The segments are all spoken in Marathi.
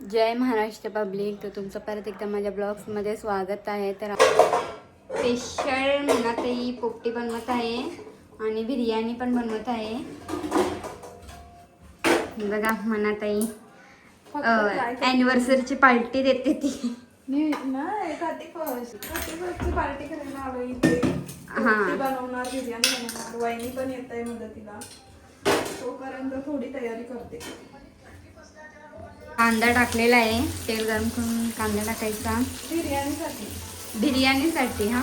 जय महाराष्ट्र पब्लिक. तर तुमचं परत एकदा माझ्या ब्लॉग्समध्ये स्वागत आहे. तर स्पेशल मनाताई पोपटी बनवत आहे आणि बिर्याणी पण बनवत आहे. बघा मनाताई ॲनिव्हर्सरीची पार्टी देते ती. पार्टी करायला आलो इथे. बनवणार बिर्याणी बनवणार. वहिनी पण येत आहे मदतीला. तोपर्यंत थोडी तयारी करते. कांदा टाकलेला आहे. तेल गरम करून कांदा टाकायचा बिर्याणीसाठी. हा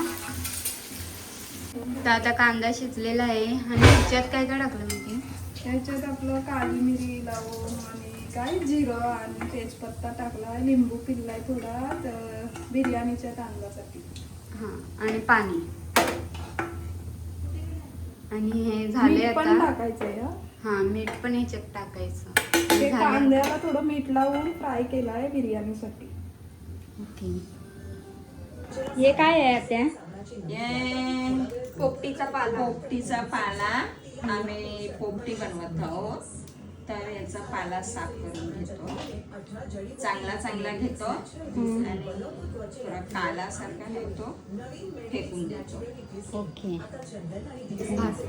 तर आता कांदा शिजलेला आहे आणि ह्याच्यात काय काय टाकलं म्हणजे त्याच्यात आपलं काळी मिरी लावून आणि काय जिरं आणि तेजपत्ता टाकलाय, लिंबू पिळलाय थोडा तर बिर्याणीच्या तांदळासाठी. हां आणि पाणी आणि हे झाले आता टाकायचंय. हां मीठ पण ह्याच्यात टाकायचं. ते कांद्याला थोडं मीठ लावून फ्राय केलाय बिर्याणीसाठी. ओके. हे काय आहे आता? पोपटीचा पाला आम्ही पोपटी बनवत आहोत. तर याचा पाला साफ करून घेतो, चांगला घेतो आणि थोडा कालासारखा होतो फेकून देतो. ओके.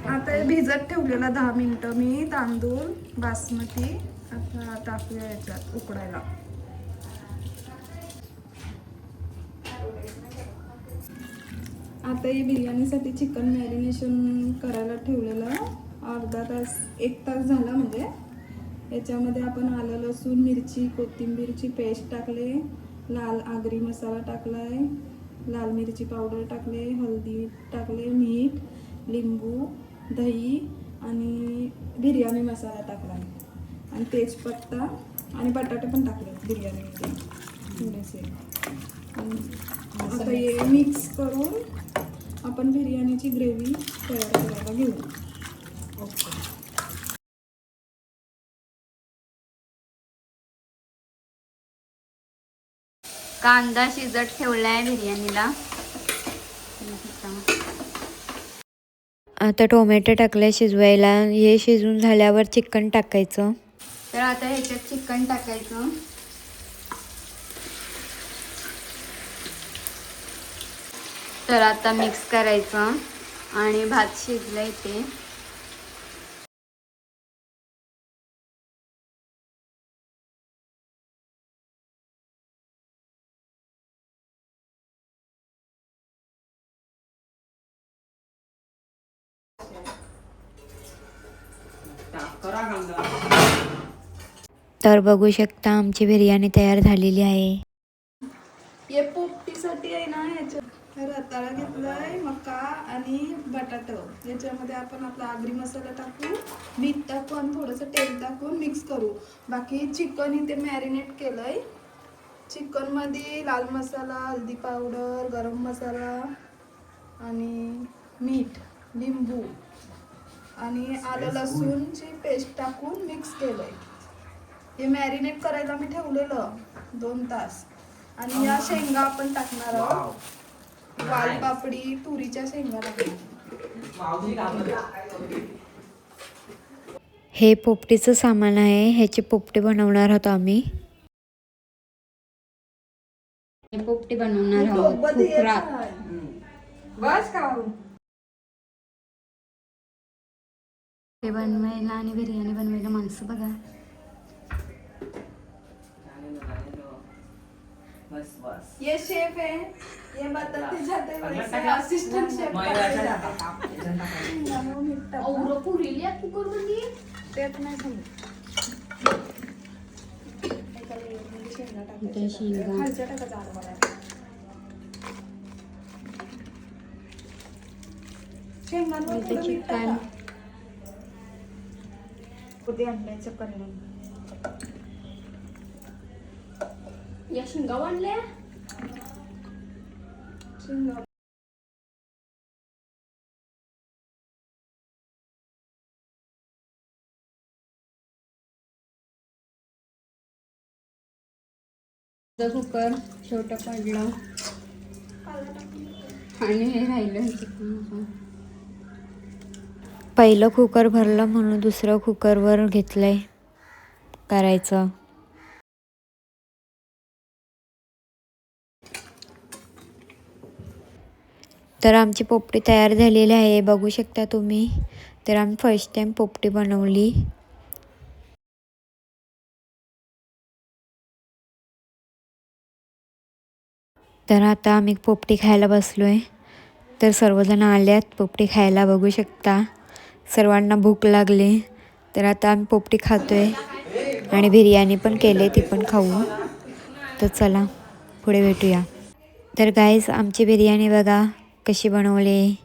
आता हे भिजत ठेवलेला 10 मिनिटं मी तांदूळ बासमती आता टाकूया याच्यात उकडायला. आता ही बिर्याणीसाठी चिकन मॅरिनेशन करायला ठेवलेलं अर्धा तास 1 तास झाला. म्हणजे याच्यामध्ये आपण आलं लसूण मिरची कोथिंबीरची पेस्ट टाकले, लाल आगरी मसाला टाकलाय, लाल मिरची पावडर टाकले, हळदी टाकले, मीठ, लिंबू, दही आणि बिर्याणी मसाला टाकलाय आणि तेजपत्ता आणि बटाटे पण टाकले बिर्याणीमध्ये थोडेसे. आता हे मिक्स करून आपण बिर्याणीची ग्रेव्ही तयार करायला घेऊ. ओके. कांदा शिजत ठेवलाय बिर्याणीला. आता टोमॅटो टाकलाय शिजवायला. हे शिजून झाल्यावर चिकन टाकायचं. तर आता ह्याच्यात चिकन टाकायचं. तर आता मिक्स करायचं आणि भात शिजलाय ते. तर बघू शकता आमची बिर्याणी तयार झालेली आहे. हे पोपटीसाठी आहे ना. ह्याच्यात रताळा घेतलाय, मका आणि बटाटा. याच्यामध्ये आपण आपला आगरी मसाला टाकू, मीठ टाकू आणि थोडंसं तेल टाकून मिक्स करू. बाकी चिकन इथे मॅरिनेट केलंय. चिकन मध्ये लाल मसाला, हळदी पावडर, गरम मसाला आणि मीठ, लिंबू आणि आलं लसूणची पेस्ट टाकून मिक्स केलंय. हे मॅरिनेट करायला मी ठेवलेलं 2 तास. आणि या शेंगा आपण टाकणार आहोत. वालपापडी तुरीच्या शेंगा टाकणार. हे पोपटीचं सामान आहे. ह्याची पोपटी बनवणार आहोत आम्ही. पोपटी बनवणार आहोत कोकरात. बस का ते बनवायला आणि बिर्याणी बनवायला माणसं बघा. ये शेफ है, ये बताते जाते वैसे असिस्टेंट शेफ और पुरीला कुकर मध्ये त्यात नाही समजत. खालच्या टाकायचा आडवा शेंगांवर थोडं मीठ टाका. उद्या आणलायचं करणं. या शेंगा आणल्या. शेंगा कुकर छोटं पडलं आणि हे राहिलं. पहिलं कुकर भरलं म्हणून दुसरं कुकरवर घेतलंय करायचं. तर आमची पोपटी तयार झालेली आहे, बघू शकता तुम्ही. तर आम्ही फर्स्ट टाइम पोपटी बनवली. तर आता आम्ही पोपटी खायला बसलोय. तर सर्वजण आल्यात पोपटी खायला, बघू शकता. सर्वांना भूक लागली. तर आता आम्ही पोपटी खातोय आणि बिर्याणी पण केली, ती पण खाऊ. तर चला पुढे भेटूया. तर गाईस आमची बिर्याणी बघा कशी बनवली.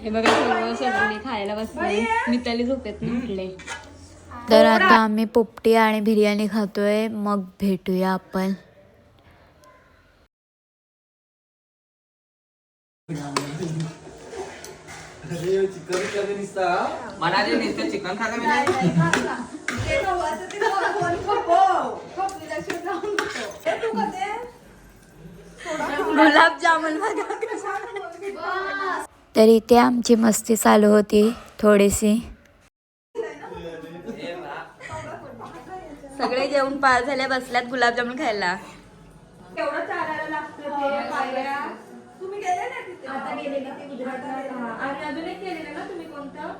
हे बघा सर्व खायला बसले. मी त्याला झोपेत म्हटले. तर आता आम्ही पोपटी आणि बिर्याणी खातोय, मग भेटूया आपण. चिकन गुलाबजामुन तर इथे आमची मस्ती चालू होती थोडीशी. सगळे जेवण पार झाले, बसल्यात गुलाबजामुन खायला. तेवढं चालायला लागतं ते पायऱ्या. तुम्ही गेले ना तिथे? आता गेले ना ते गुजरातला. आणि अजून एक गेलेलं ना तुम्ही कोणतं?